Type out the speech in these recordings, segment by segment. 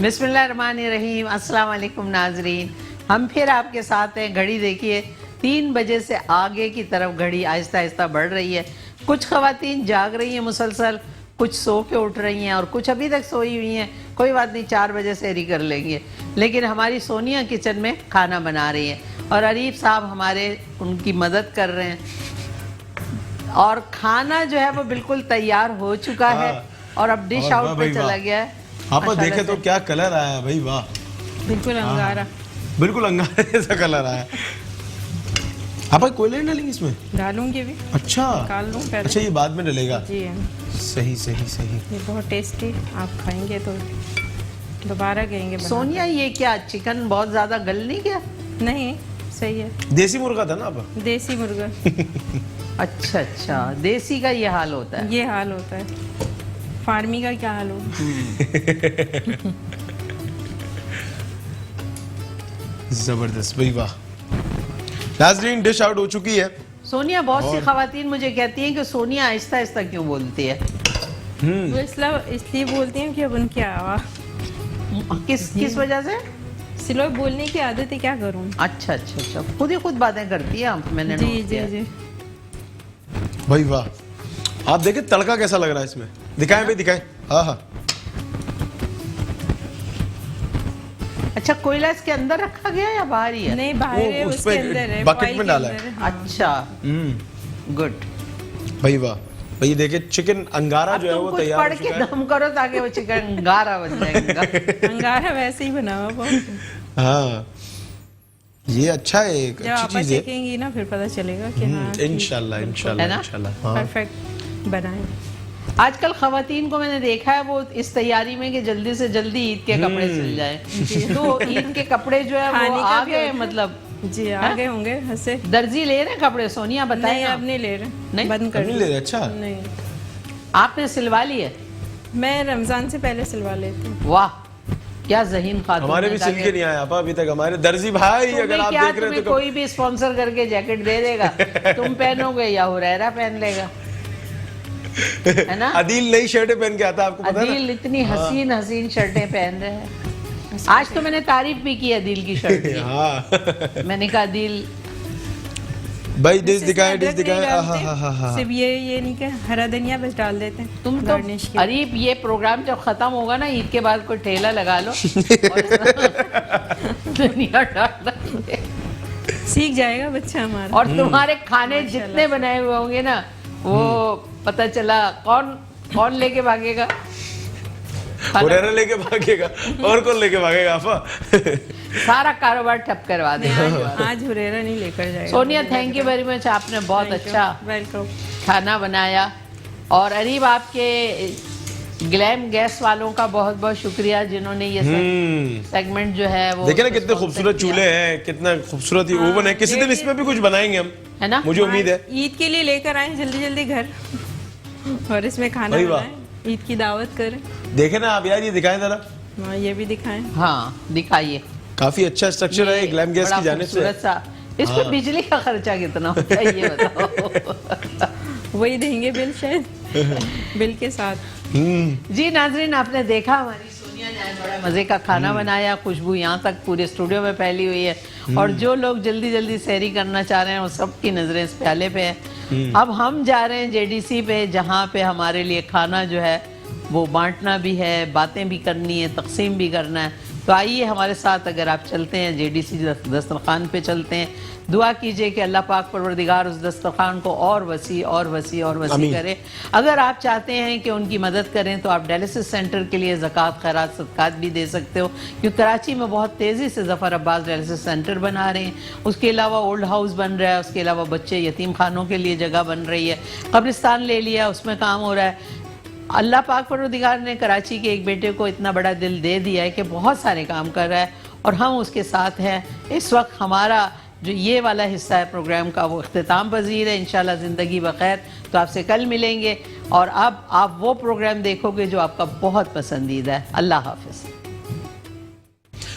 بسم اللہ الرحمن الرحیم. السلام علیکم ناظرین, ہم پھر آپ کے ساتھ ہیں. گھڑی دیکھیے 3 بجے سے آگے کی طرف گھڑی آہستہ آہستہ بڑھ رہی ہے. کچھ خواتین جاگ رہی ہیں مسلسل, کچھ سو کے اٹھ رہی ہیں اور کچھ ابھی تک سوئی ہوئی ہیں. کوئی بات نہیں, 4 بجے سحری کر لیں گے. لیکن ہماری سونیا کچن میں کھانا بنا رہی ہیں اور عریف صاحب ہمارے ان کی مدد کر رہے ہیں, اور کھانا جو ہے وہ بالکل تیار ہو چکا ہے اور اب ڈش آؤٹ پہ چلا گیا ہے. آپ دیکھیں تو کیا کلر آیا ہے بھائی, واہ, بالکل انگارا, بالکل انگارے جیسا کلر آیا. آپ کوئلے ڈالیں گے اس میں؟ ڈالوں گی بھی. اچھا, نکال لوں پہلے. اچھا, یہ بعد میں ڈلے گا. جی صحیح صحیح صحیح. یہ بہت ٹیسٹی, آپ کھائیں گے تو دوبارہ کہیں گے. سونیا یہ کیا چکن بہت زیادہ گل نہیں گیا؟ نہیں, صحیح ہے. دیسی مرغا تھا نا آپ؟ دیسی مرغا. اچھا اچھا, دیسی کا یہ حال ہوتا ہے. یہ حال ہوتا ہے, فارمی کا کیا حال ہوگا. زبردست بھائی, واہ. ناظرین ڈش آؤٹ ہو چکی ہے. سونیا, بہت سی خواتین مجھے کہتی ہیں کہ سونیا آہستہ آہستہ کیوں بولتی ہے؟ وہ اس لیے بولتی ہیں کہ اب ان کی آواز کس وجہ سے؟ سلو بولنے کی عادت ہے, کیا کروں. اچھا اچھا اچھا, خود ہی خود باتیں کرتی ہے, میں نے جی جی جی. بھائی واہ, آپ دیکھیں تڑکا کیسا لگ رہا ہے اس میں. دکھائیں بھائی, دکھائیں. ہاں ہاں. اچھا, کوئلہ اس کے اندر رکھا گیا یا باہر ہی ہے؟ نہیں, باہر ہے, اس کے اندر ہے, بکٹ میں ڈالا ہے. اچھا, گڈ. بھائی واہ, بھئی دیکھیں چکن انگارا جو ہے وہ تیار ہو چکا ہے. تم کچھ پڑھ کے دم کرو تاکہ وہ چکن انگارا بن جائے گا. انگارا ویسے ہی بنا ہوا. ہاں, یہ اچھا ہے, ایک جب اچھی آپ چیز ہے. دیکھیں گی نا پھر پتہ چلے گا کہ ہاں انشاءاللہ انشاءاللہ انشاءاللہ پرفیکٹ بنائیں. آج کل خواتین کو میں نے دیکھا ہے وہ اس تیاری میں کہ جلدی سے جلدی عید کے کپڑے سل جائیں, تو عید کے کپڑے جو ہے وہ آ گئے, مطلب جی آ گئے ہوں گے. ہنسے درزی لے رہے ہیں کپڑے؟ سونیا بتائیں. نہیں, اب نہیں لے رہے, نہیں بند کر نہیں لے رہے. اچھا, نہیں, آپ نے سلوا لی ہے؟ میں رمضان سے پہلے سلوا لیتی ہوں. واہ, کیا ذہین خاتون. ہمارے بھی سل کے نہیں آیا آپ ابھی تک. ہمارے درزی بھائی اگر آپ دیکھ رہے ہیں تو کوئی بھی اسپانسر کر کے جیکٹ دے دے گا, تم پہنو گے یا ہریرہ پہن لے گا, ہے نا. عدیل نئی شرٹیں پہن کے آتا, آپ کو پتا ہے. عدیل اتنی حسین حسین شرٹیں پہن رہے ہیں. آج تو میں نے تعریف بھی کی عدیل کی شرٹ کی. میں نے کہا عدیل بھائی ڈش دکھائیں, ڈش دکھائیں. صرف یہ نہیں کہ ہرا دھنیا بس ڈال دیتے ہیں. تم تو عریب, یہ پروگرام جب ختم ہوگا نا عید کے بعد کوئی ٹھیلا لگا لو, دھنیا ڈال دیں, سیکھ جائے گا بچہ ہمارا. اور تمہارے کھانے جتنے بنائے ہوئے ہوں گے نا, وہ پتہ چلا کون لے کے بھاگے گا. ہریرہ لے کے بھاگے گا, اور کون لے کے بھاگے گا آفا. سارا کاروبار ٹھپ کروا دیں. آج ہریرہ نہیں لے کر جائے گا. Sonia, thank you very much, آپ نے بہت اچھا کھانا بنایا. اور عریب, آپ کے گلیم گیس والوں کا بہت بہت شکریہ جنہوں نے یہ سیگمنٹ جو ہے وہ دیکھیں نا کتنے خوبصورت چولہے ہیں, کتنا خوبصورت ہی اوون ہے. کسی دن اس میں بھی کچھ بنائیں گے ہم, ہے نا, مجھے امید ہے. عید کے لیے لے کر آئیں جلدی جلدی گھر, اور اس میں کھانا بنائیں, عید کی دعوت کریں. دیکھیں نا آپ یار, یہ دکھائیں ذرا. ہاں, یہ بھی دکھائیں. ہاں دکھائیے. کافی اچھا اسٹرکچر ہے گلیم گیس کی جانب سے. اس پہ بجلی کا خرچہ کتنا ہوتا ہے یہ بتاؤ. وہی دیں گے بل, شاید بل کے ساتھ. جی ناظرین, آپ نے دیکھا ہماری سونیا نے بڑا مزے کا کھانا بنایا. خوشبو یہاں تک پورے اسٹوڈیو میں پھیلی ہوئی ہے, اور جو لوگ جلدی جلدی سحری کرنا چاہ رہے ہیں وہ سب کی نظریں اس پیالے پہ ہیں. اب ہم جا رہے ہیں JDC پہ, جہاں پہ ہمارے لیے کھانا جو ہے وہ بانٹنا بھی ہے, باتیں بھی کرنی ہے, تقسیم بھی کرنا ہے. تو آئیے ہمارے ساتھ, اگر آپ چلتے ہیں JDC دسترخوان پہ چلتے ہیں. دعا کیجئے کہ اللہ پاک پروردگار اس دسترخوان کو اور وسیع اور وسیع اور وسیع کرے. اگر آپ چاہتے ہیں کہ ان کی مدد کریں تو آپ ڈائلسس سینٹر کے لیے زکوٰۃ, خیرات, صدقات بھی دے سکتے ہو, کیونکہ کراچی میں بہت تیزی سے ظفر عباس ڈائلسس سینٹر بنا رہے ہیں. اس کے علاوہ اولڈ ہاؤس بن رہا ہے, اس کے علاوہ بچے یتیم خانوں کے لیے جگہ بن رہی ہے, قبرستان لے لیا, اس میں کام ہو رہا ہے. اللہ پاک پروردگار نے کراچی کے ایک بیٹے کو اتنا بڑا دل دے دیا ہے کہ بہت سارے کام کر رہا ہے, اور ہم اس کے ساتھ ہیں. اس وقت ہمارا جو یہ والا حصہ ہے پروگرام کا وہ اختتام پذیر ہے. انشاءاللہ زندگی بخیر, تو آپ سے کل ملیں گے, اور اب آپ وہ پروگرام دیکھو گے جو آپ کا بہت پسندیدہ ہے. اللہ حافظ.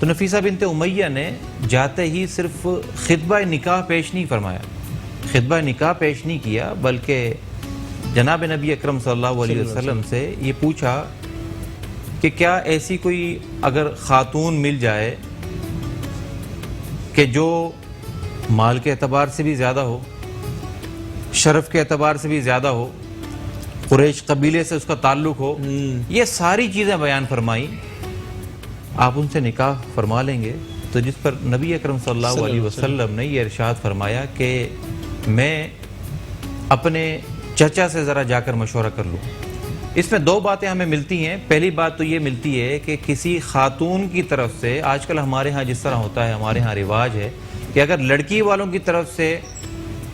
تو نفیسہ بنت امیہ نے جاتے ہی صرف خطبہ نکاح پیش نہیں فرمایا، خطبہ نکاح پیش نہیں کیا، بلکہ جناب نبی اکرم صلی اللہ علیہ وسلم سے یہ پوچھا کہ کیا ایسی کوئی اگر خاتون مل جائے کہ جو مال کے اعتبار سے بھی زیادہ ہو، شرف کے اعتبار سے بھی زیادہ ہو، قریش قبیلے سے اس کا تعلق ہو، یہ ساری چیزیں بیان فرمائیں، آپ ان سے نکاح فرما لیں گے؟ تو جس پر نبی اکرم صلی اللہ علیہ وسلم نے یہ ارشاد فرمایا کہ میں اپنے چچا سے ذرا جا کر مشورہ کر لوں۔ اس میں دو باتیں ہمیں ملتی ہیں۔ پہلی بات تو یہ ملتی ہے کہ کسی خاتون کی طرف سے، آج کل ہمارے ہاں جس طرح ہوتا ہے، ہمارے ہاں رواج ہے کہ اگر لڑکی والوں کی طرف سے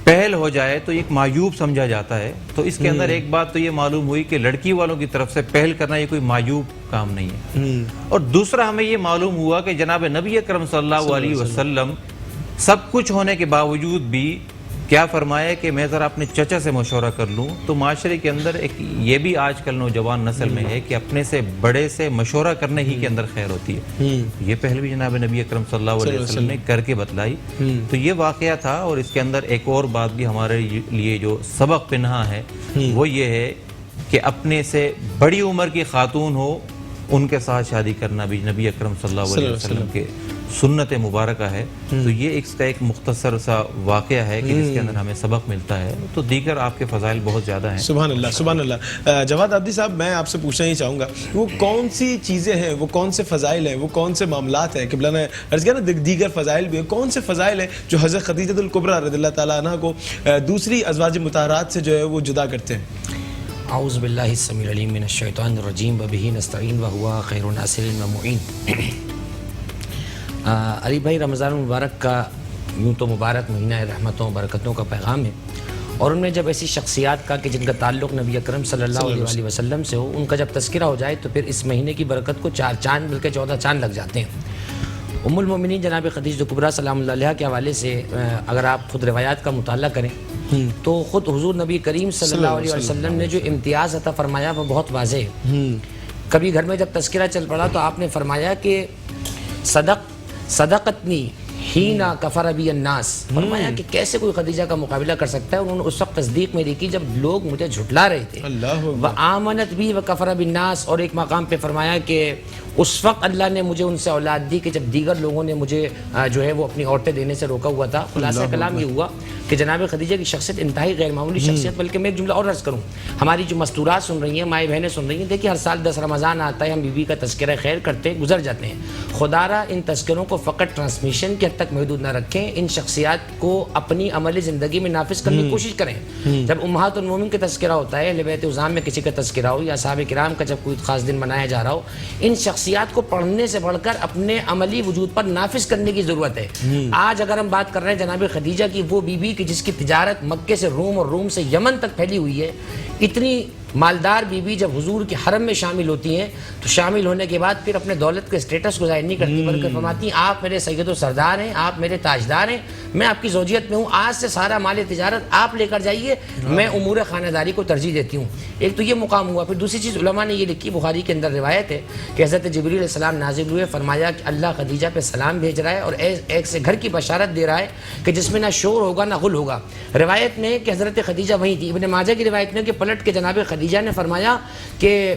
پہل ہو جائے تو ایک معیوب سمجھا جاتا ہے، تو اس کے اندر ایک بات تو یہ معلوم ہوئی کہ لڑکی والوں کی طرف سے پہل کرنا یہ کوئی معیوب کام نہیں ہے۔ اور دوسرا ہمیں یہ معلوم ہوا کہ جناب نبی اکرم صلی اللہ علیہ وسلم سب کچھ ہونے کے باوجود بھی کیا فرمایا کہ میں ذرا اپنے چچا سے مشورہ کر لوں۔ تو معاشرے کے اندر ایک یہ بھی آج کل نوجوان نسل میں ہے کہ اپنے سے بڑے سے مشورہ کرنے ہی کے اندر خیر ہوتی ہے۔ یہ پہل بھی جناب نبی اکرم صلی اللہ علیہ وسلم نے کر کے بتلائی۔ تو یہ واقعہ تھا، اور اس کے اندر ایک اور بات بھی ہمارے لیے جو سبق پنہا ہے وہ یہ ہے کہ اپنے سے بڑی عمر کی خاتون ہو ان کے ساتھ شادی کرنا بھی نبی اکرم صلی اللہ علیہ وسلم کے سنت مبارکہ ہے۔ تو یہ اس کا ایک مختصر سا واقعہ ہے کہ جس کے اندر ہمیں سبق ملتا ہے۔ تو دیگر آپ کے فضائل بہت زیادہ ہیں۔ سبحان اللہ، سبحان اللہ۔ جواد عابدی صاحب، میں آپ سے پوچھنا ہی چاہوں گا وہ کون سی چیزیں ہیں، وہ کون سے فضائل ہیں، وہ کون سے معاملات ہیں، قبلہ نے عرض کیا نا دیگر فضائل بھی ہیں، کون سے فضائل ہیں جو حضرت خدیجہ الکبریٰ رضی اللہ تعالیٰ عنہ کو دوسری ازواج مطہرات سے جو ہے وہ جدا کرتے ہیں؟ اعوذ باللہ السمیع العلیم من الشیطان الرجیم وبہ نستعین وہو خیر الناصر ومعین۔ علی بھائی، رمضان المبارک کا یوں تو مبارک مہینہ رحمتوں برکتوں کا پیغام ہے، اور ان میں جب ایسی شخصیات کا کہ جن کا تعلق نبی اکرم صلی اللہ علیہ وسلم سے ہو، ان کا جب تذکرہ ہو جائے تو پھر اس مہینے کی برکت کو 4 چاند بلکہ 14 چاند لگ جاتے ہیں۔ ام المومنین جناب خدیجہ کبریٰ سلام اللہ علیہا کے حوالے سے اگر آپ خود روایات کا مطالعہ کریں تو خود حضور نبی کریم صلی اللہ علیہ وسلم نے جو امتیاز عطا فرمایا وہ بہت واضح ہے۔ کبھی گھر میں جب تذکرہ چل پڑا تو آپ نے فرمایا کہ صدقتنی ہینا کفر بی الناس، فرمایا کہ کیسے کوئی خدیجہ کا مقابلہ کر سکتا ہے، انہوں نے اس وقت تصدیق میری کی جب لوگ مجھے جھٹلا رہے تھے۔ وآمنت بی وکفر بالناس، اور ایک مقام پہ فرمایا کہ اس وقت اللہ نے مجھے ان سے اولاد دی کہ جب دیگر لوگوں نے مجھے جو ہے وہ اپنی عورتیں دینے سے روکا ہوا تھا۔ خلاصہ کلام یہ ہوا کہ جناب خدیجہ کی شخصیت انتہائی غیر معمولی شخصیت۔ بلکہ میں ایک جملہ اور عرض کروں، ہماری جو مستورات سن رہی ہیں، مائیں بہنیں سن رہی ہیں، دیکھیں ہر سال 10 رمضان آتا ہے، ہم بی بی کا تذکرہ خیر کرتے ہیں، گزر جاتے ہیں۔ خدا را ان تذکروں کو فقط ٹرانسمیشن کے حد تک محدود نہ رکھیں، ان شخصیات کو اپنی عملی زندگی میں نافذ کرنے کی کوشش کریں۔ جب امہات المومنین کا تذکرہ ہوتا ہے، اہل بیت عظام میں کسی کا تذکرہ ہو، یا اصحاب کرام کا جب کوئی خاص دن منایا جا رہا ہو، ان شخصیات کو پڑھنے سے بڑھ کر اپنے عملی وجود پر نافذ کرنے کی ضرورت ہے۔ آج اگر ہم بات کر رہے ہیں جناب خدیجہ کی، وہ بی بی کی جس کی تجارت مکے سے روم اور روم سے یمن تک پھیلی ہوئی ہے، اتنی مالدار بی بی جب حضور کے حرم میں شامل ہوتی ہیں تو شامل ہونے کے بعد پھر اپنے دولت کے اسٹیٹس کو ظاہر نہیں کرتی، بلکہ فرماتی ہیں آپ میرے سید و سردار ہیں، آپ میرے تاجدار ہیں، میں آپ کی زوجیت میں ہوں، آج سے سارا مال تجارت آپ لے کر جائیے، میں امور خانہ داری کو ترجیح دیتی ہوں۔ ایک تو یہ مقام ہوا۔ پھر دوسری چیز علماء نے یہ لکھی، بخاری کے اندر روایت ہے کہ حضرت جبریل علیہ السلام نازل ہوئے، فرمایا کہ اللہ خدیجہ پہ سلام بھیج رہا ہے اور ایک سے گھر کی بشارت دے رہا ہے کہ جس میں نہ شور ہوگا نہ غل ہوگا۔ روایت میں کہ حضرت خدیجہ وہیں تھی۔ ابن ماجہ کی روایت میں کہ پلٹ کے جناب خدیجہ نے فرمایا کہ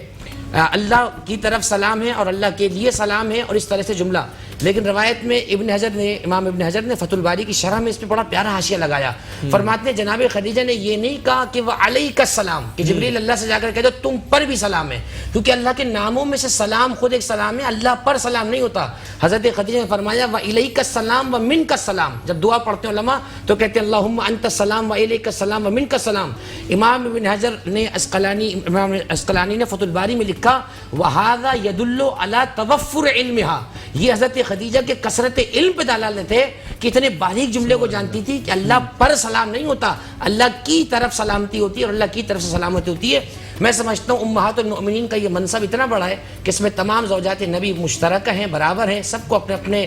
اللہ کی طرف سلام ہے اور اللہ کے لیے سلام ہے، اور اس طرح سے جملہ۔ لیکن روایت میں امام ابن حجر نے فتح الباری کی شرح میں اس پہ بڑا پیارا حاشیہ لگایا۔ فرماتے ہیں جناب خدیجہ نے یہ نہیں کہا کہ وہ علیک السلام، کہ جبریل اللہ سے جا کر کہہ دو تم پر بھی سلام ہے، کیونکہ اللہ کے ناموں میں سے سلام خود ایک سلام ہے، اللہ پر سلام نہیں ہوتا۔ حضرت خدیجہ نے فرمایا وَإِلَيْكَ السلام وَمِنْكَ السلام، جب دعا پڑھتے ہیں علماء تو کہتے ہیں اللہم انت السلام وَإِلَيْكَ السلام وَمِنْكَ السلام۔ امام ابن حجر نے اسقلانی نے فتح الباری میں لکھا وَهَذَا يَدُلُّ عَلَى تَوَفُّرِ عِلْمِهَا، یہ حضرت خدیجہ کے کثرت علم پہ دلالت ہے کہ اتنے باریک جملے کو جانتی تھی کہ اللہ پر سلام نہیں ہوتا، اللہ کی طرف سلامتی ہوتی ہے اور اللہ کی طرف سے سلامتی ہوتی ہے۔ میں سمجھتا ہوں امہات المؤمنین کا یہ منصب اتنا بڑا ہے کہ اس میں تمام زوجات نبی مشترکہ ہیں، برابر ہیں، سب کو اپنے اپنے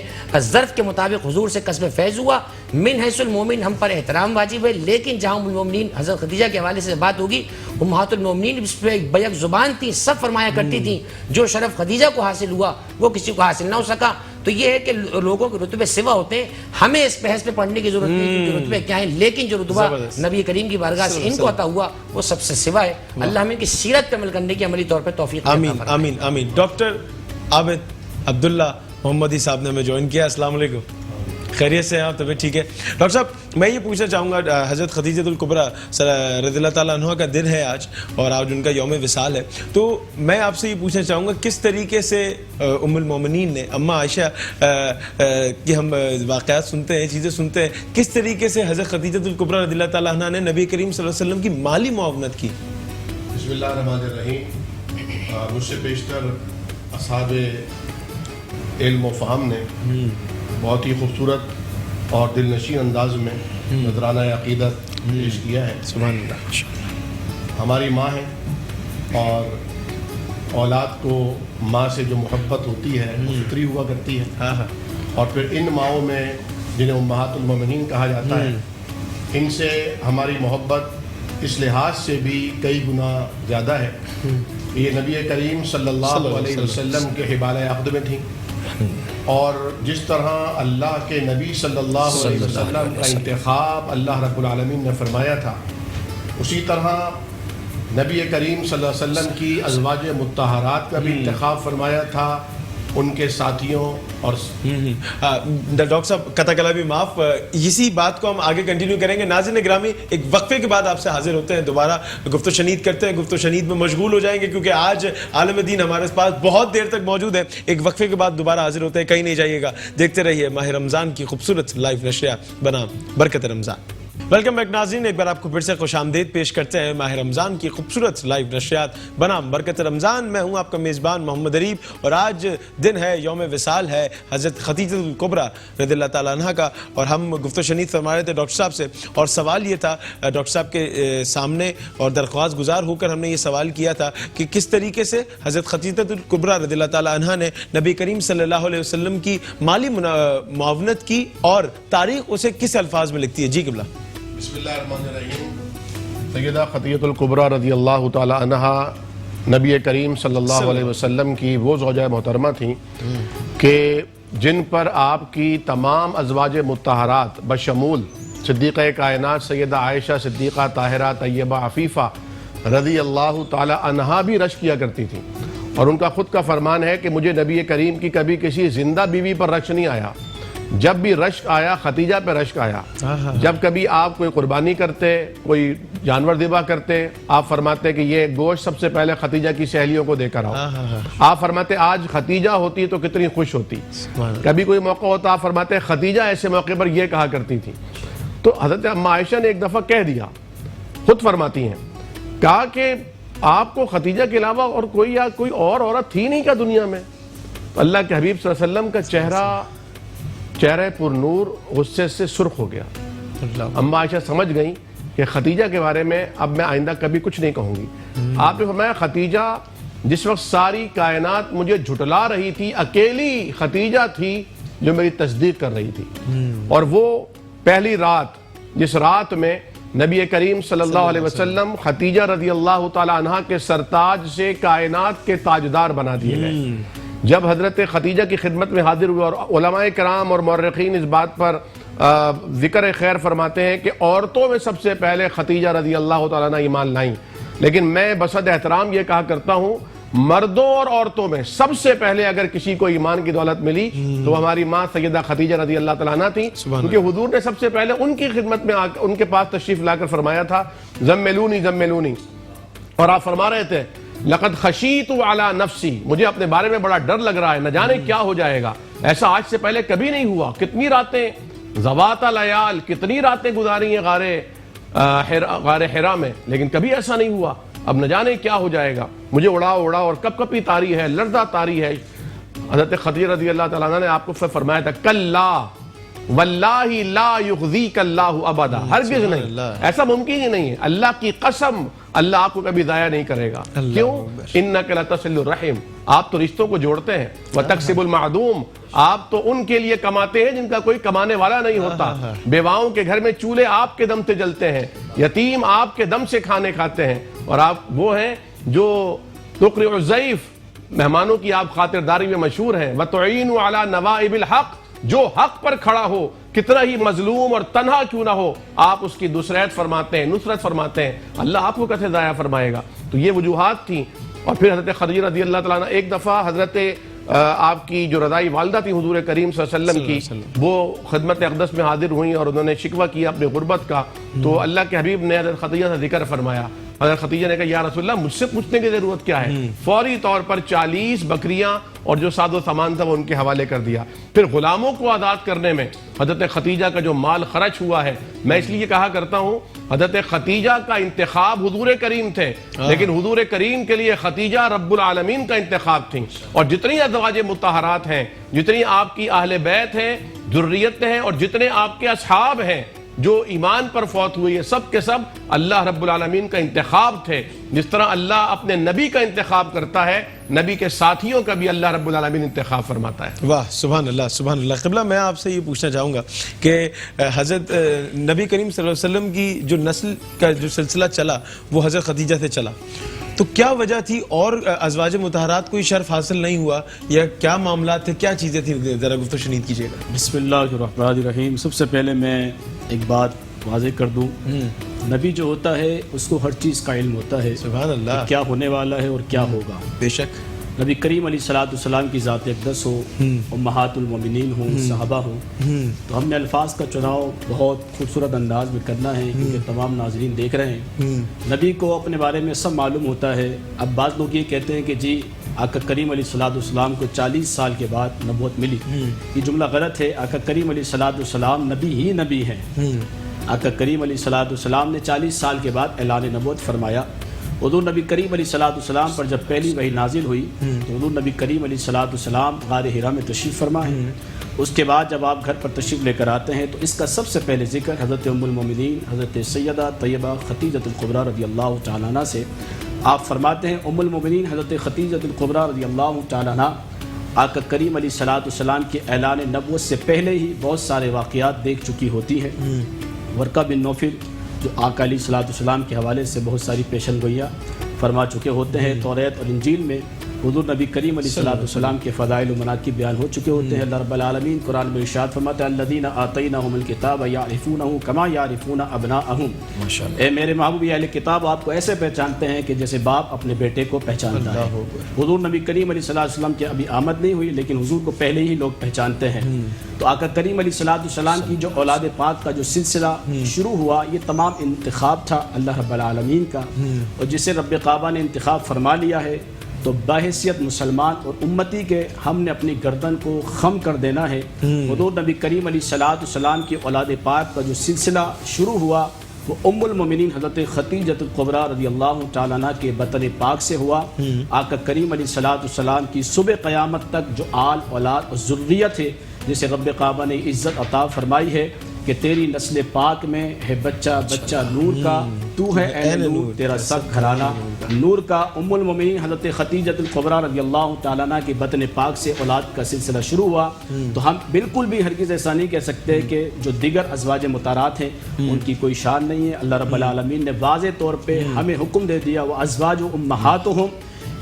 ظرف کے مطابق حضور سے کسب فیض ہوا۔ من حیث المومن ہم پر احترام واجب ہے، لیکن جہاں ام المومنین حضرت خدیجہ کے حوالے سے بات ہوگی، امہات المومنین اس پہ بیک زبان تھی، سب فرمایا کرتی تھیں جو شرف خدیجہ کو حاصل ہوا وہ کسی کو حاصل نہ ہو سکا۔ تو یہ ہے کہ لوگوں کے رتبے سوا ہوتے ہیں. ہمیں اس بحث پہ پڑھنے کی ضرورت نہیں کہ رتبے کیا ہیں, لیکن جو رتبہ نبی کریم کی بارگاہ سے ان کو عطا ہوا وہ سب سے سوا ہے. اللہ ہمیں ان کی سیرت پہ عمل کرنے کی عملی طور پہ توفیق عطا آمین فرمائے. آمین آمین. ڈاکٹر عابد عبداللہ محمدی صاحب نے ہمیں جوائن کیا. السلام علیکم, خیریت سے ہیں آپ؟ طبیعت ٹھیک ہے؟ ڈاکٹر صاحب میں یہ پوچھنا چاہوں گا, حضرت خدیجہ الکبریٰ رضی اللہ تعالیٰ عنہ کا دن ہے آج, اور آج ان کا یوم وصال ہے, تو میں آپ سے یہ پوچھنا چاہوں گا کس طریقے سے ام المومنین نے, اماں عائشہ کی ہم واقعات سنتے ہیں, چیزیں سنتے ہیں, کس طریقے سے حضرت خدیجہ الکبریٰ رضی اللہ تعالیٰ عنہ نے نبی کریم صلی اللہ علیہ وسلم کی مالی معاونت کی؟ بسم اللہ الرحمن الرحیم. مجھ سے بیشتر اصحاب علم و فہم نے بہت ہی خوبصورت اور دل نشین انداز میں نذرانہ عقیدت پیش کیا ہے. سبحان اللہ. ہماری ماں ہے, اور اولاد کو ماں سے جو محبت ہوتی ہے وہ فطری ہوا کرتی ہے. اور پھر ان ماؤں میں جنہیں امہات المومنین کہا جاتا ہے, ان سے ہماری محبت اس لحاظ سے بھی کئی گنا زیادہ ہے. یہ نبی کریم صلی اللہ علیہ وسلم کے حبال عقد میں تھیں, اور جس طرح اللہ کے نبی صلی اللہ علیہ وسلم کا انتخاب اللہ رب العالمین نے فرمایا تھا, اسی طرح نبی کریم صلی اللہ علیہ وسلم کی ازواج مطہرات کا بھی انتخاب فرمایا تھا, ان کے ساتھیوں. اور ڈاکٹر صاحب قطع کلا بھی معاف, اسی بات کو ہم آگے کنٹینیو کریں گے. ناظرین گرامی, ایک وقفے کے بعد آپ سے حاضر ہوتے ہیں, دوبارہ گفت و شنید کرتے ہیں, گفت و شنید میں مشغول ہو جائیں گے کیونکہ آج عالم دین ہمارے پاس بہت دیر تک موجود ہے. ایک وقفے کے بعد دوبارہ حاضر ہوتے ہیں, کہیں نہیں جائیے گا, دیکھتے رہیے ماہ رمضان کی خوبصورت لائیو نشریات بنام برکت رمضان. ویلکم بیک ناظرین, ایک بار آپ کو پھر سے خوش آمدید پیش کرتے ہیں ماہ رمضان کی خوبصورت لائیو نشریات بنام برکت رمضان. میں ہوں آپ کا میزبان محمد عریب, اور آج دن ہے, یوم وصال ہے حضرت خدیجہ الکبریٰ رضی اللہ تعالیٰ عنہ کا, اور ہم گفت و شنید فرما رہے تھے ڈاکٹر صاحب سے, اور سوال یہ تھا ڈاکٹر صاحب کے سامنے, اور درخواست گزار ہو کر ہم نے یہ سوال کیا تھا کہ کس طریقے سے حضرت خدیجہ الکبریٰ رضی اللہ تعالیٰ عنہ نے نبی کریم صلی اللہ علیہ وسلم کی مالی معاونت کی, اور تاریخ اسے کس الفاظ میں لکھتی ہے. جی قبلہ. بسم اللہ الرحمن الرحیم. سیدہ خدیجہ الکبریٰ رضی اللہ تعالی عنہا نبی کریم صلی اللہ علیہ وسلم کی وہ زوجہ محترمہ تھیں کہ جن پر آپ کی تمام ازواج مطہرات بشمول صدیقہ کائنات سیدہ عائشہ صدیقہ طاہرہ طیبہ عفیفہ رضی اللہ تعالی عنہا بھی رشک کیا کرتی تھیں. اور ان کا خود کا فرمان ہے کہ مجھے نبی کریم کی کبھی کسی زندہ بیوی پر رشک نہیں آیا, جب بھی رشک آیا خدیجہ پہ رشک آیا. جب کبھی آپ کوئی قربانی کرتے, کوئی جانور ذبح کرتے, آپ فرماتے کہ یہ گوشت سب سے پہلے خدیجہ کی سہیلیوں کو دے کر آؤ. آپ فرماتے آج خدیجہ ہوتی تو کتنی خوش ہوتی. کبھی کوئی موقع ہوتا آپ فرماتے خدیجہ ایسے موقع پر یہ کہا کرتی تھی. تو حضرت اماں عائشہ نے ایک دفعہ کہہ دیا, خود فرماتی ہیں, کہا کہ آپ کو خدیجہ کے علاوہ اور کوئی اور عورت تھی نہیں کیا دنیا میں؟ اللہ کے حبیب صلی اللہ علیہ وسلم کا چہرہ پر نور غصے سے سرخ ہو گیا. اماں عائشہ سمجھ گئیں کہ خدیجہ کے بارے میں اب میں آئندہ کبھی کچھ نہیں کہوں گی. آپ نے فرمایا خدیجہ جس وقت ساری کائنات مجھے جھٹلا رہی تھی, اکیلی خدیجہ تھی جو میری تصدیق کر رہی تھی. اور وہ پہلی رات جس رات میں نبی کریم صلی اللہ علیہ وسلم خدیجہ رضی اللہ تعالی عنہ کے سرتاج سے کائنات کے تاجدار بنا دیے گئے, جب حضرت خدیجہ کی خدمت میں حاضر ہوئے. اور علماء کرام اور مورخین اس بات پر ذکر خیر فرماتے ہیں کہ عورتوں میں سب سے پہلے خدیجہ رضی اللہ تعالیٰ عنہ ایمان لائیں, لیکن میں بصد احترام یہ کہا کرتا ہوں مردوں اور عورتوں میں سب سے پہلے اگر کسی کو ایمان کی دولت ملی تو ہماری ماں سیدہ خدیجہ رضی اللہ تعالیٰ عنہ تھی, کیونکہ حضور نے سب سے پہلے ان کی خدمت میں ان کے پاس تشریف لا کر فرمایا تھا زملونی زملونی. اور آپ فرما رہے تھے لقد خشیت علی نفسی, مجھے اپنے بارے میں بڑا ڈر لگ رہا ہے, نہ جانے کیا ہو جائے گا. ایسا آج سے پہلے کبھی نہیں ہوا. کتنی راتیں ذوات الیال, کتنی راتیں گزاری ہیں غار حرا میں, لیکن کبھی ایسا نہیں ہوا. اب نہ جانے کیا ہو جائے گا, مجھے اڑا اور کپ کپی تاری ہے, لرزہ تاری ہے. حضرت خدیجہ رضی اللہ تعالیٰ عنہ نے آپ کو فرمایا تھا کلا واللہ لا یخزیک اللہ ابدا, ہرگز نہیں, ایسا ممکن ہی نہیں ہے. اللہ کی قسم اللہ آپ کو کبھی ضائع نہیں کرے گا. کیوں؟ انک لتصل الرحم, آپ تو رشتوں کو جوڑتے ہیں. وتکسب المعدوم, آپ تو ان کے لیے کماتے ہیں جن کا کوئی کمانے والا نہیں ہوتا. بیواؤں کے گھر میں چولہے آپ کے دم سے جلتے ہیں, یتیم آپ کے دم سے کھانے کھاتے ہیں. اور آپ وہ ہیں جو تقرع الضیف مہمانوں کی آپ خاطرداری میں مشہور ہیں وَتُعِينُوا عَلَى نَوَائِبِ الْحَقِّ، جو حق پر کھڑا ہو کتنا ہی مظلوم اور تنہا کیوں نہ ہو آپ اس کی نصرت فرماتے ہیں، نصرت فرماتے ہیں، اللہ آپ کو کیسے ضائع فرمائے گا. تو یہ وجوہات تھیں. اور پھر حضرت خدیجہ رضی اللہ تعالیٰ عنہ ایک دفعہ حضرت آپ کی جو رضائی والدہ تھی حضور کریم صلی اللہ علیہ وسلم کی، وہ خدمت اقدس میں حاضر ہوئیں اور انہوں نے شکوہ کیا اپنی غربت کا. تو اللہ کے حبیب نے حضرت خدیجہ سے ذکر فرمایا. حضرت خدیجہ نے کہا یا رسول اللہ مجھ سے پوچھنے کی ضرورت کیا ہے؟ فوری طور پر 40 بکریاں اور جو ساز و سامان تھا وہ ان کے حوالے کر دیا. پھر غلاموں کو آزاد کرنے میں حضرت خدیجہ کا جو مال خرچ ہوا ہے، میں اس لیے کہا کرتا ہوں حضرت خدیجہ کا انتخاب حضور کریم تھے، لیکن حضور کریم کے لیے خدیجہ رب العالمین کا انتخاب تھیں. اور جتنی ازواج مطہرات ہیں، جتنی آپ کی اہل بیت ہیں، ذریت ہیں، اور جتنے آپ کے اصحاب ہیں جو ایمان پر فوت ہوئی ہے، سب کے سب اللہ رب العالمین کا انتخاب تھے. جس طرح اللہ اپنے نبی کا انتخاب کرتا ہے، نبی کے ساتھیوں کا بھی اللہ رب العالمین انتخاب فرماتا ہے. واہ سبحان اللہ سبحان اللہ. قبلہ میں آپ سے یہ پوچھنا چاہوں گا کہ حضرت نبی کریم صلی اللہ علیہ وسلم کی جو نسل کا جو سلسلہ چلا وہ حضرت خدیجہ سے چلا، تو کیا وجہ تھی اور ازواج مطہرات کو یہ شرف حاصل نہیں ہوا، یا کیا معاملات تھے، کیا چیزیں تھیں؟ ذرا گفت و شنید کیجیے گا. بسم اللہ الرحمن الرحیم. سب سے پہلے میں ایک بات واضح کر دوں، نبی جو ہوتا ہے اس کو ہر چیز کا علم ہوتا ہے، سبحان اللہ، کیا ہونے والا ہے اور کیا ہوگا. بے شک نبی کریم علیہ السلام کی ذات اقدس ہو، امہات المومنین ہوں، صحابہ ہوں، تو ہم نے الفاظ کا چناؤ بہت خوبصورت انداز میں کرنا ہے کیونکہ تمام ناظرین دیکھ رہے ہیں. نبی کو اپنے بارے میں سب معلوم ہوتا ہے. اب بعض لوگ یہ کہتے ہیں کہ جی آقا کریم علیہ السلام کو 40 سال کے بعد نبوت ملی. یہ جملہ غلط ہے. آقا کریم علیہ السلام نبی ہی نبی ہیں. آقا کریم علیہ السلام نے 40 سال کے بعد اعلان نبوت فرمایا. حضور نبی کریم علیہ السلام پر جب پہلی وحی نازل ہوئی تو حضور نبی کریم علیہ السلام غار حرا میں تشریف فرما ہے. اس کے بعد جب آپ گھر پر تشریف لے کر آتے ہیں تو اس کا سب سے پہلے ذکر حضرت ام المومنین حضرت سیدہ طیبہ خدیجہ الکبریٰ رضی اللہ تعالیٰ عنہ سے. آپ فرماتے ہیں ام المومنین حضرت خدیجہ الکبریٰ رضی اللہ تعالیٰ عنہ آقا کریم علیہ السلام کے اعلان نبوت سے پہلے ہی بہت سارے واقعات دیکھ چکی ہوتی ہیں. ورقہ بن نوفل جو آقا علیہ السلام کے حوالے سے بہت ساری پیشن گوئیاں فرما چکے ہوتے ہیں. توریت اور انجیل میں حضور نبی کریم علیہ السلام کے فضائل و مناقب بیان ہو چکے ہوتے ہیں. اللہ رب العالمین قرآن میں ارشاد فرماتا ہے الذین آتیناہم الکتاب یعرفونہ کما یعرفون ابناءہم. اے میرے محبوب اہل کتاب آپ کو ایسے پہچانتے ہیں کہ جیسے باپ اپنے بیٹے کو پہچانتا ہے. حضور نبی کریم علیہ السلام کی ابھی آمد نہیں ہوئی لیکن حضور کو پہلے ہی لوگ پہچانتے ہیں. تو آقا کریم علیہ السلام کی جو اولاد پاک کا جو سلسلہ شروع ہوا یہ تمام انتخاب تھا اللہ رب العالمین کا. اور جسے رب کعبہ نے انتخاب فرما لیا ہے تو بحیثیت مسلمان اور امتی کے ہم نے اپنی گردن کو خم کر دینا ہے. حضور نبی کریم علیہ السلام کی اولاد پاک کا جو سلسلہ شروع ہوا وہ ام المومنین حضرت خدیجہ الکبریٰ رضی اللہ تعالیٰ عنہ کے بطن پاک سے ہوا. آقا کریم علیہ السلام کی صبح قیامت تک جو آل اولاد اور ذریت ہے جسے رب کعبہ نے عزت عطا فرمائی ہے کہ تیری نسل پاک میں ہے بچہ بچہ نور کا، تو ہے اے نور تیرا سب گھرانہ نور کا. ام المومنین حضرت خدیجہ الکبریٰ رضی اللہ تعالیٰ عنہ کے بطن پاک سے اولاد کا سلسلہ شروع ہوا. تو ہم بالکل بھی ہرگز ایسا نہیں کہہ سکتے کہ جو دیگر ازواج مطہرات ہیں ان کی کوئی شان نہیں ہے. اللہ رب العالمین نے واضح طور پہ ہمیں حکم دے دیا وہ ازواج امہاتہم،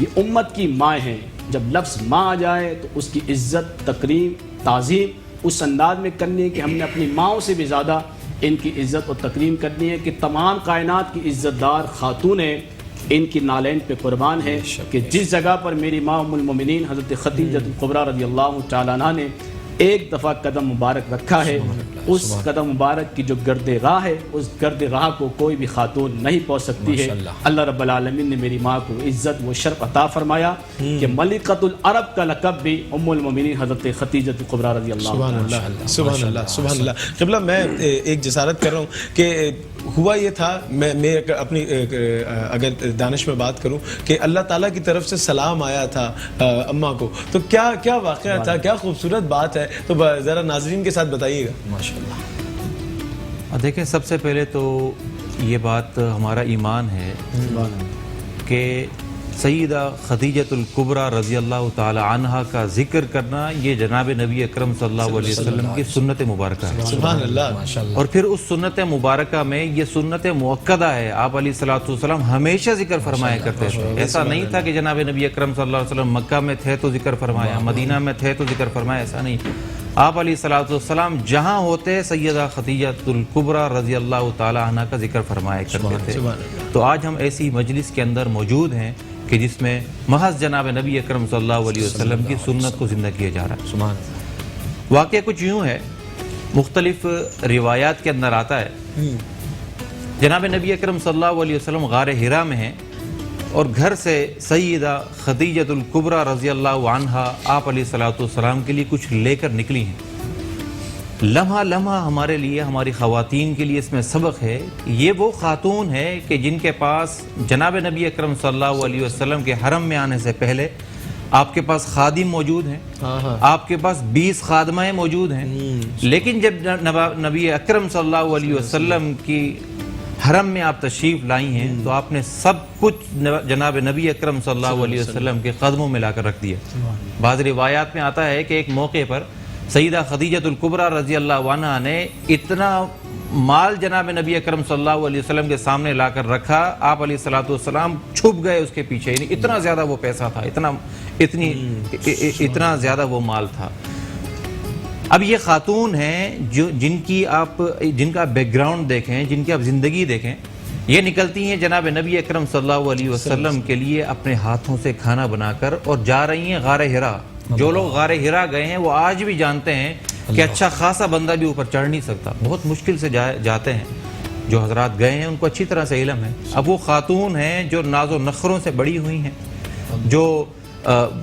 یہ امت کی ماں ہیں. جب لفظ ماں آ جائے تو اس کی عزت تکریم تعظیم اس انداز میں کرنی ہے کہ ہم نے اپنی ماؤں سے بھی زیادہ ان کی عزت اور تکریم کرنی ہے کہ تمام کائنات کی عزت دار خاتونیں ان کی نالین پہ قربان ہیں کہ جس جگہ پر میری ماں ام المومنین حضرت خدیجہ الکبریٰ رضی اللہ تعالیٰ عنہ نے ایک دفعہ قدم مبارک رکھا ہے اس قدم مبارک کی جو گرد راہ ہے اس گرد راہ کو کوئی بھی خاتون نہیں پہنچ سکتی ہے. اللہ رب العالمین نے میری ماں کو عزت و شرف عطا فرمایا کہ ملکۃ العرب کا لقب بھی ام المومنین حضرت خدیجہ الکبریٰ رضی اللہ سبحان اللہ سبحان اللہ سبحان اللہ. قبلہ میں ایک جسارت کر رہا ہوں کہ ہوا یہ تھا، میں اپنی اگر دانش میں بات کروں کہ اللہ تعالیٰ کی طرف سے سلام آیا تھا اماں کو، تو کیا واقعہ تھا، کیا خوبصورت بات ہے، تو ذرا ناظرین کے ساتھ بتائیے گا. ماشاءاللہ. دیکھیں سب سے پہلے تو یہ بات ہمارا ایمان ہے کہ سیدہ خدیجۃ الکبریٰ رضی اللہ تعالی عنہا کا ذکر کرنا یہ جناب نبی اکرم صلی اللہ علیہ وسلم کی سنت مبارکہ ہے. سبحان اللہ. اور پھر اس سنت مبارکہ میں یہ سنت مؤکدہ ہے. آپ علیہ الصلوۃ والسلام ہمیشہ ذکر فرمایا کرتے تھے. ایسا نہیں تھا کہ جناب نبی اکرم صلی اللہ علیہ وسلم مکہ میں تھے تو ذکر فرمایا, مدینہ میں تھے تو ذکر فرمایا, ایسا نہیں. آپ علیہ الصلوۃ والسلام جہاں ہوتے سیدہ خدیجۃ الکبریٰ رضی اللہ تعالی عنہا کا ذکر فرمایا کرتے تھے. تو آج ہم ایسی مجلس کے اندر موجود ہیں کہ جس میں محض جناب نبی اکرم صلی اللہ علیہ وسلم کی سنت کو زندہ کیا جا رہا ہے. واقعہ کچھ یوں ہے, مختلف روایات کے اندر آتا ہے جناب نبی اکرم صلی اللہ علیہ وسلم غار حرا میں ہیں اور گھر سے سیدہ خدیجۃ الکبریٰ رضی اللہ عنہا آپ علیہ الصلوۃ والسلام کے لیے کچھ لے کر نکلی ہیں. لمحہ لمحہ ہمارے لیے, ہماری خواتین کے لیے اس میں سبق ہے. یہ وہ خاتون ہے کہ جن کے پاس جناب نبی اکرم صلی اللہ علیہ وسلم کے حرم میں آنے سے پہلے آپ کے پاس خادم موجود ہیں, آپ کے پاس 20 خادمائیں موجود ہیں. لیکن جب نبی اکرم صلی اللہ علیہ وسلم کی حرم میں آپ تشریف لائی ہیں تو آپ نے سب کچھ جناب نبی اکرم صلی اللہ علیہ وسلم کے قدموں میں لا کر رکھ دیا. بعض روایات میں آتا ہے کہ ایک موقع پر سیدہ خدیجۃ الکبریٰ رضی اللہ عنہا نے اتنا مال جناب نبی اکرم صلی اللہ علیہ وسلم کے سامنے لا کر رکھا, آپ علیہ الصلوۃ والسلام چھپ گئے اس کے پیچھے. اتنا زیادہ وہ پیسہ تھا, اتنا زیادہ وہ مال تھا. اب یہ خاتون ہیں جن کا بیک گراؤنڈ دیکھیں, جن کی آپ زندگی دیکھیں, یہ نکلتی ہیں جناب نبی اکرم صلی اللہ علیہ وسلم کے لیے اپنے ہاتھوں سے کھانا بنا کر اور جا رہی ہیں غار حرا. جو لوگ غار حرا گئے ہیں وہ آج بھی جانتے ہیں کہ اچھا خاصا بندہ بھی اوپر چڑھ نہیں سکتا, بہت مشکل سے جاتے ہیں. جو حضرات گئے ہیں ان کو اچھی طرح سے علم ہے. اب وہ خاتون ہیں جو ناز و نخروں سے بڑی ہوئی ہیں, جو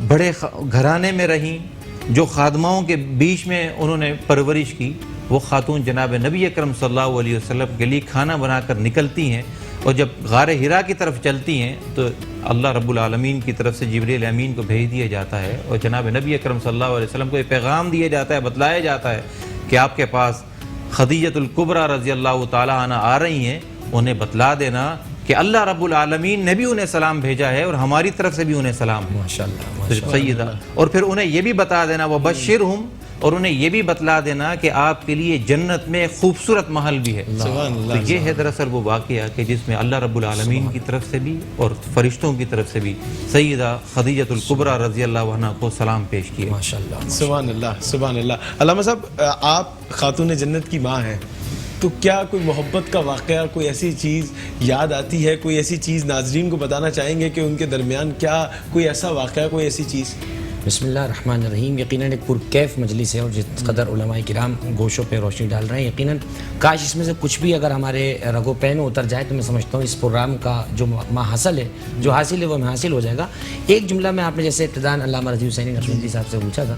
بڑے گھرانے میں رہیں, جو خادماؤں کے بیچ میں انہوں نے پرورش کی, وہ خاتون جناب نبی اکرم صلی اللہ علیہ وسلم کے لیے کھانا بنا کر نکلتی ہیں. اور جب غار حرا کی طرف چلتی ہیں تو اللہ رب العالمین کی طرف سے جبریل امین کو بھیج دیا جاتا ہے اور جناب نبی اکرم صلی اللہ علیہ وسلم کو یہ پیغام دیا جاتا ہے, بتلایا جاتا ہے کہ آپ کے پاس خدیجۃ الکبریٰ رضی اللہ تعالی عنہا آ رہی ہیں, انہیں بتلا دینا کہ اللہ رب العالمین نے بھی انہیں سلام بھیجا ہے اور ہماری طرف سے بھی انہیں سلام ہے. ماشاءاللہ سیدہ. اور پھر انہیں یہ بھی بتا دینا وبشرہم, اور انہیں یہ بھی بتلا دینا کہ آپ کے لیے جنت میں خوبصورت محل بھی ہے. تو یہ ہے دراصل وہ واقعہ کہ جس میں اللہ رب العالمین کی طرف سے بھی اور فرشتوں کی طرف سے بھی سیدہ خدیجۃ الکبریٰ رضی اللہ عنہا کو سلام پیش کیے. سبحان اللہ, سبحان اللہ. علامہ صاحب, آپ خاتون جنت کی ماں ہیں, تو کیا کوئی محبت کا واقعہ, کوئی ایسی چیز یاد آتی ہے, کوئی ایسی چیز ناظرین کو بتانا چاہیں گے کہ ان کے درمیان کیا کوئی ایسا واقعہ, کوئی ایسی چیز؟ بسم اللہ الرحمن الرحیم. یقیناً ایک پرکیف مجلس ہے اور جس قدر علماء کرام گوشوں پہ روشنی ڈال رہے ہیں, یقیناً کاش اس میں سے کچھ بھی اگر ہمارے رگو پین اتر جائے تو میں سمجھتا ہوں اس پروگرام کا جو حاصل ہے, جو حاصل ہے وہ ہمیں حاصل ہو جائے گا. ایک جملہ میں آپ نے جیسے ابتداءً علامہ رضی حسینی نقشبندی صاحب سے پوچھا تھا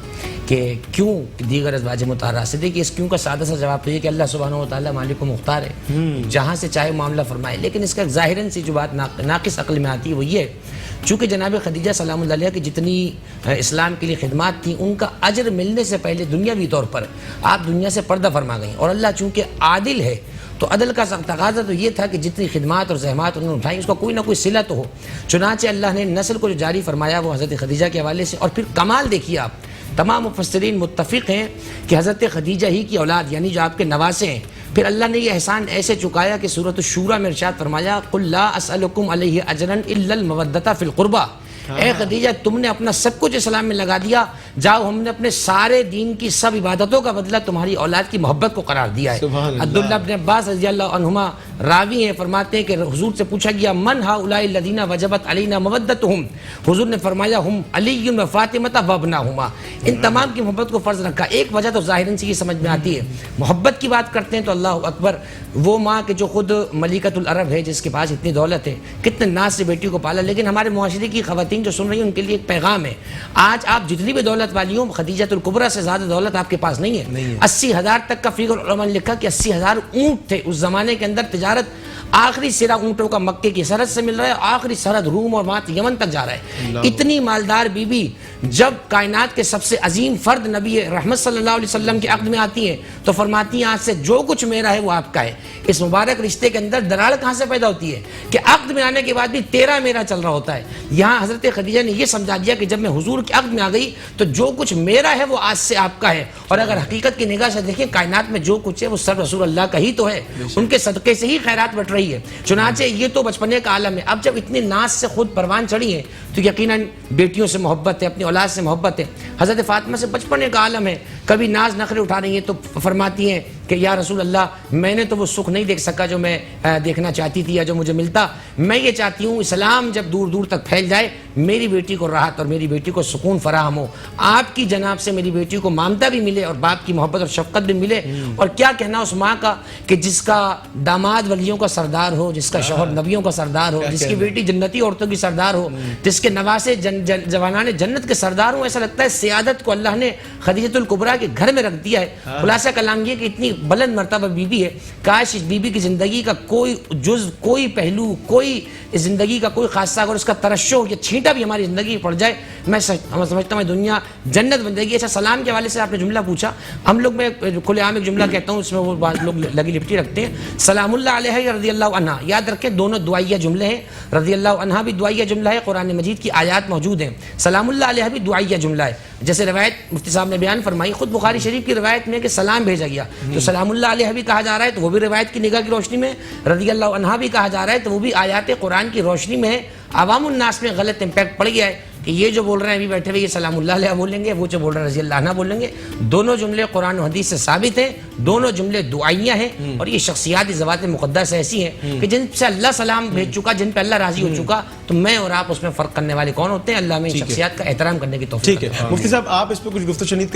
کہ کیوں دیگر ازواج مطہرات سے, دیکھیے اس کیوں کا سادہ سا جواب تو یہ کہ اللہ سبحانہ و تعالیٰ مالک و مختار ہے, جہاں سے چاہے معاملہ فرمائے. لیکن اس کا ظاہراً سی جو بات ناقص عقل میں آتی ہے وہ یہ ہے چونکہ جناب خدیجہ سلام اللہ علیہ کی جتنی اسلام کے لیے خدمات تھیں ان کا اجر ملنے سے پہلے دنیاوی طور پر آپ دنیا سے پردہ فرما گئیں. اور اللہ چونکہ عادل ہے تو عدل کا تقاضا تو یہ تھا کہ جتنی خدمات اور زحمات انہوں نے اٹھائی اس کا کوئی نہ کوئی صلہ تو ہو. چنانچہ اللہ نے نسل کو جو جاری فرمایا وہ حضرت خدیجہ کے حوالے سے. اور پھر کمال دیکھیے آپ, تمام مفسرین متفق ہیں کہ حضرت خدیجہ ہی کی اولاد یعنی جو آپ کے نواسے ہیں. پھر اللہ نے یہ احسان ایسے چکایا کہ سورۃ الشورى میں ارشاد فرمایا قل لا اسألکم علیہ اجرا الا المودۃ فی القربى. اے خدیجہ تم نے اپنا سب کچھ اسلام میں لگا دیا, جاؤ ہم نے اپنے سارے دین کی سب عبادتوں کا بدلہ تمہاری اولاد کی محبت کو قرار دیا ہے. عبداللہ بن عباس رضی اللہ عنہما راوی ہیں, فرماتے ہیں کہ حضور سے پوچھا گیا من ہؤلاء الذین وجبت علینا مودتہم, حضور نے فرمایا ہم علی و فاطمہ و ابناہما. ان تمام کی محبت کو فرض رکھا. ایک وجہ تو ظاہراً سے یہ سمجھ میں آتی ہے, محبت کی بات کرتے ہیں تو اللہ اکبر, وہ ماں کہ جو خود ملکۃ العرب ہے, جس کے پاس اتنی دولت ہے, کتنے ناز سے بیٹی کو پالا. لیکن ہمارے معاشرے کی خواتین جو سن رہی ہیں ان کے لیے ایک پیغام ہے, آج آپ جتنی بھی دولت والی ہوں خدیجۃ الکبریٰ سے زیادہ دولت آپ کے پاس نہیں ہے. 80,000 تک کا فگر علماء نے لکھا کہ 80,000 اونٹ تھے اس زمانے کے اندر. تجارت آخری سرا اونٹوں کا مکے کی سرحد سے مل رہا ہے, آخری سرحد روم اور یمن تک جا رہا ہے. اتنی مالدار بی بی جب کائنات کے سب سے عظیم فرد نبی رحمت صلی اللہ علیہ وسلم کے عقد میں آتی ہیں تو فرماتی ہیں آج سے جو کچھ میرا ہے وہ آپ کا ہے. اس مبارک رشتے کے اندر دراڑ کہاں سے پیدا ہوتی ہے کہ عقد میں آنے کے بعد بھی تیرا میرا چل رہا ہوتا ہے. یہاں حضرت خدیجہ نے یہ سمجھا دیا کہ جب میں حضور کے عقد میں آ گئی تو جو کچھ میرا ہے وہ آج سے آپ کا ہے. اور اگر حقیقت کی نگاہ سے دیکھیں کائنات میں جو کچھ ہے وہ سب رسول اللہ کا ہی تو ہے, ان کے صدقے سے ہی خیرات بٹ رہی ہے. چنانچہ یہ تو بچپنے کا عالم ہے. اب جب اتنی ناز سے خود پروان چڑھی ہے تو یقیناً بیٹیوں سے محبت ہے, اپنی اولاد سے محبت ہے. حضرت فاطمہ سے بچپنے کا عالم ہے, کبھی ناز نخرے اٹھا رہی ہیں تو فرماتی ہیں کہ یا رسول اللہ میں نے تو وہ سکھ نہیں دیکھ سکا جو میں دیکھنا چاہتی تھی یا جو مجھے ملتا. میں یہ چاہتی ہوں اسلام جب دور دور تک پھیل جائے میری بیٹی کو راحت اور میری بیٹی کو سکون فراہم ہو, آپ کی جناب سے میری بیٹی کو مامتا بھی ملے اور باپ کی محبت اور شفقت بھی ملے. اور کیا کہنا اس ماں کا کہ جس کا داماد ولیوں کا سردار ہو, جس کا شوہر نبیوں کا سردار ہو, جس کی بیٹی جنتی عورتوں کی سردار ہو, جس کے نواسے جوانان جنت کے سردار ہوں. ایسا لگتا ہے سیادت کو اللہ نے خدیجۃ الکبریٰ کے گھر میں رکھ دیا ہے. خلاصہ کلام یہ کہ اتنی بلند مرتبہ بیوی ہے, کاش اس بیوی کی زندگی کا کوئی جز, کوئی پہلو, کوئی زندگی کا کوئی خاصہ اگر اس کا ترشح یا چھینٹا بھی ہماری زندگی پڑ جائے میں سمجھتا ہوں دنیا جنت بن جائے گی. اچھا سلام کے حوالے سے آپ نے جملہ پوچھا, ہم لوگ میں کھلے عام ایک جملہ کہتا ہوں, اس میں وہ بعض لوگ لگی لپٹی رکھتے ہیں. سلام اللہ علیہ رضی اللہ عنہ, یاد رکھیں دونوں دعائیہ جملے ہیں. رضی اللہ عنہ بھی دعائیہ جملہ ہے, قرآن مجید کی آیات موجود ہیں. سلام اللہ علیہ بھی دعائیہ جملہ ہے. جیسے روایت مفتی صاحب نے بیان فرمائی, خود بخاری شریف کی روایت میں کہ سلام بھیجا گیا تو سلام اللہ علیہ بھی کہا جا رہا ہے تو وہ بھی روایت کی نگاہ کی روشنی میں, رضی اللہ عنہ بھی کہا جا رہا ہے تو وہ بھی آیات قرآن کی روشنی میں ہے. عوام الناس میں غلط امپیکٹ پڑ گیا ہے کہ یہ جو بول رہے ہیں ابھی بیٹھے ہوئے یہ سلام اللہ علیہ بولیں گے, وہ جو بول رہے ہیں رضی اللہ عنہ بولیں گے. دونوں جملے قرآن و حدیث سے ثابت ہیں, دونوں جملے دعائیہ ہیں. اور یہ شخصیات ذوات مقدس ایسی ہیں کہ جن سے اللہ سلام بھیج چکا, جن پہ اللہ راضی ہو چکا, تو میں اور آپ اس میں فرق کرنے والے کون ہوتے ہیں؟ اللہ میں شخصیات کا احترام کرنے کی توفیق. ٹھیک ہے مفتی صاحب, آپ اس پہ کچھ گفتگو شنید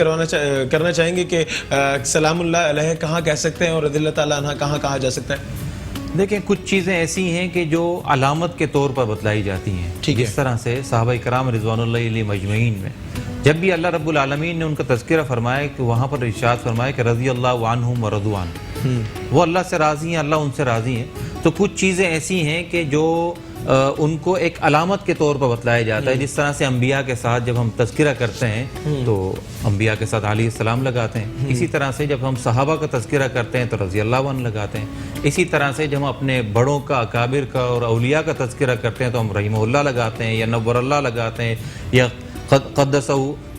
کرنا چاہیں گے کہ سلام اللہ علیہ کہاں کہہ سکتے ہیں اور رضی اللہ تعالیٰ عنہ کہاں کہا جا سکتا ہے؟ دیکھیں کچھ چیزیں ایسی ہیں کہ جو علامت کے طور پر بتلائی جاتی ہیں. جس طرح سے صحابہ کرام رضوان اللہ علیہ مجمعین میں جب بھی اللہ رب العالمین نے ان کا تذکرہ فرمایا کہ وہاں پر ارشاد فرمایا کہ رضی اللہ عنہم ورضوا عنہ, وہ اللہ سے راضی ہیں, اللہ ان سے راضی ہیں. تو کچھ چیزیں ایسی ہیں کہ جو ان کو ایک علامت کے طور پر بتلایا جاتا ہے. جس طرح سے انبیاء کے ساتھ جب ہم تذکرہ کرتے ہیں تو انبیاء کے ساتھ علیہ السلام لگاتے ہیں. اسی طرح سے جب ہم صحابہ کا تذکرہ کرتے ہیں تو رضی اللہ عنہ لگاتے ہیں. اسی طرح سے جب ہم اپنے بڑوں کا, اکابر کا اور اولیاء کا تذکرہ کرتے ہیں تو ہم رحمہ اللہ لگاتے ہیں یا نور اللہ لگاتے ہیں یا قدسہ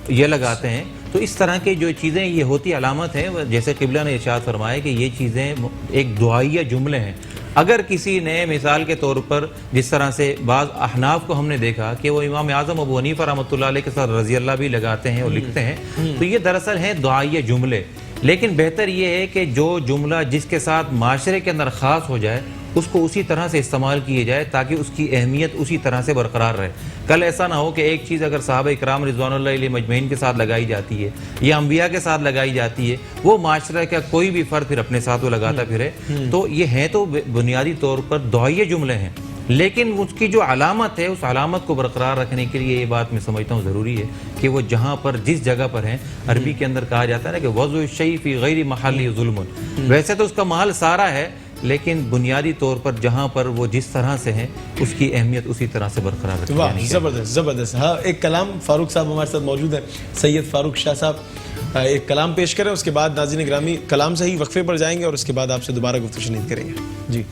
یہ لگاتے ہیں. تو اس طرح کے جو چیزیں یہ ہوتی علامت ہے, جیسے قبلہ نے ارشاد فرمایا کہ یہ چیزیں ایک دعائیہ جملے ہیں. اگر کسی نے مثال کے طور پر جس طرح سے بعض احناف کو ہم نے دیکھا کہ وہ امام اعظم ابو حنیفہ رحمۃ اللہ علیہ کے ساتھ رضی اللہ بھی لگاتے ہیں اور لکھتے ہیں, تو یہ دراصل ہیں دعائیہ جملے. لیکن بہتر یہ ہے کہ جو جملہ جس کے ساتھ معاشرے کے اندر خاص ہو جائے اس کو اسی طرح سے استعمال کیے جائے تاکہ اس کی اہمیت اسی طرح سے برقرار رہے. کل ایسا نہ ہو کہ ایک چیز اگر صحابہ کرام رضوان اللہ علیہ مجمعین کے ساتھ لگائی جاتی ہے یا انبیاء کے ساتھ لگائی جاتی ہے, وہ معاشرے کا کوئی بھی فرد پھر اپنے ساتھ وہ لگاتا پھرے. تو یہ ہیں تو بنیادی طور پر دعائیہ جملے ہیں, لیکن اس کی جو علامت ہے اس علامت کو برقرار رکھنے کے لیے یہ بات میں سمجھتا ہوں ضروری ہے کہ وہ جہاں پر جس جگہ پر ہیں, عربی کے اندر کہا جاتا ہے نا کہ وضع الشیء فی غیر محل ظلم, ویسے تو اس کا محل سارا ہے لیکن بنیادی طور پر جہاں پر وہ جس طرح سے ہیں اس کی اہمیت اسی طرح سے برقرار رکھیں. واہ, زبردست زبردست. ہاں, ایک کلام فاروق صاحب ہمارے ساتھ موجود ہیں, سید فاروق شاہ صاحب ایک کلام پیش کریں, اس کے بعد ناظرین گرامی کلام سے ہی وقفے پر جائیں گے اور اس کے بعد آپ سے دوبارہ گفتگو شنید کریں گے. جی.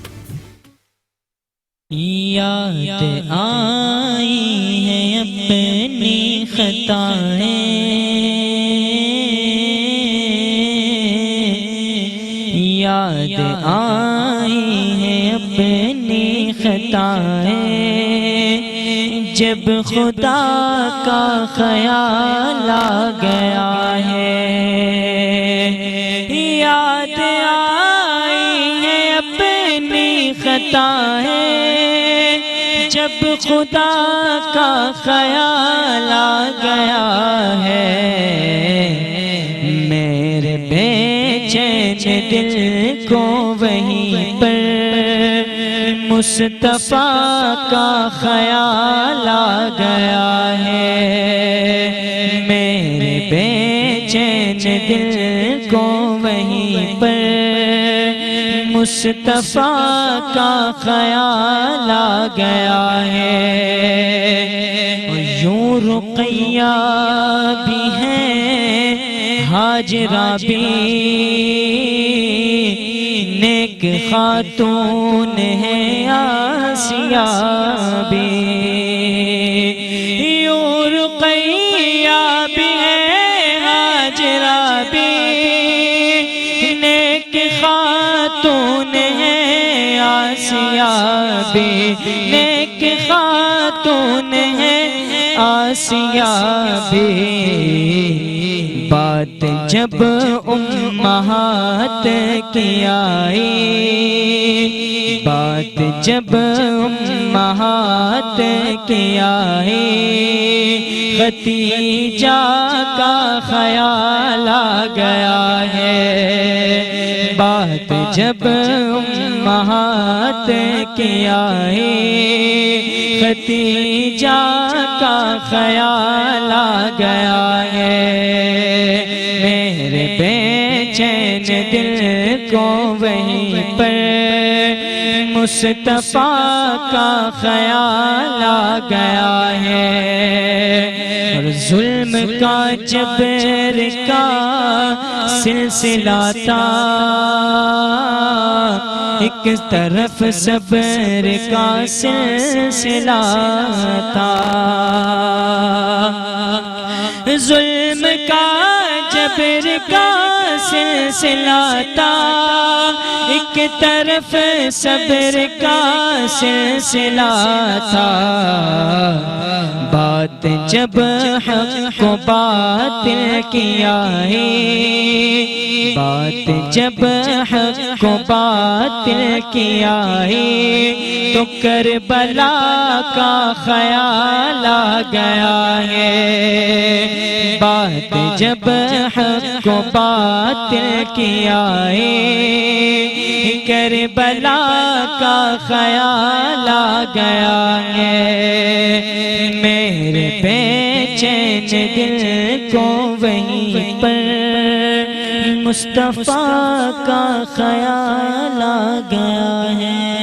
یاد آئی ہے اپنی خطائیں, یاد آئی ہے اپنی خطائیں, جب خدا کا خیال آ گیا ہے. یاد آئی ہے اپنی خطائیں, جب خدا کا خیال آ گیا ہے. میرے بے چین دل کو وہیں پر مصطفیٰ کا خیال آ گیا ہے. میرے بے چین دل کو وہیں پر مصطفیٰ کا خیال آ گیا ہے اور یوں رقیہ بھی ہے ہاجرہ بھی نیک خاتون ہے آسیہ بھی یوں رقیہ بھی ہے ہاجرہ بھی نیک خاتون ہے آسیہ بھی نیک خاتون ہے آسیہ بھی بات جب امہات کی آئی بات جب امہات کی آئی ختیجہ کا خیال آ گیا ہے بات جب امہات کی آئی ختیجہ کا خیال آ گیا ہے میرے بے چین دل کو وہیں پر مصطفیٰ کا خیال آ گیا ہے اور ظلم کا جبر کا سلسلہ تھا ایک طرف صبر کا سلسلہ تھا ظلم کا جبر کا سلسلہ تھا ایک طرف صبر کا سلسلہ تھا بات جب حق و باطل کی آئی بات جب حق و باطل کی آئی تو کربلا کا خیال آ گیا ہے بات جب حق و باطل کی آئی کربلا کا خیال آ گیا ہے میرے بے چین دل کو وہیں پر مصطفیٰ کا خیال آ گیا ہے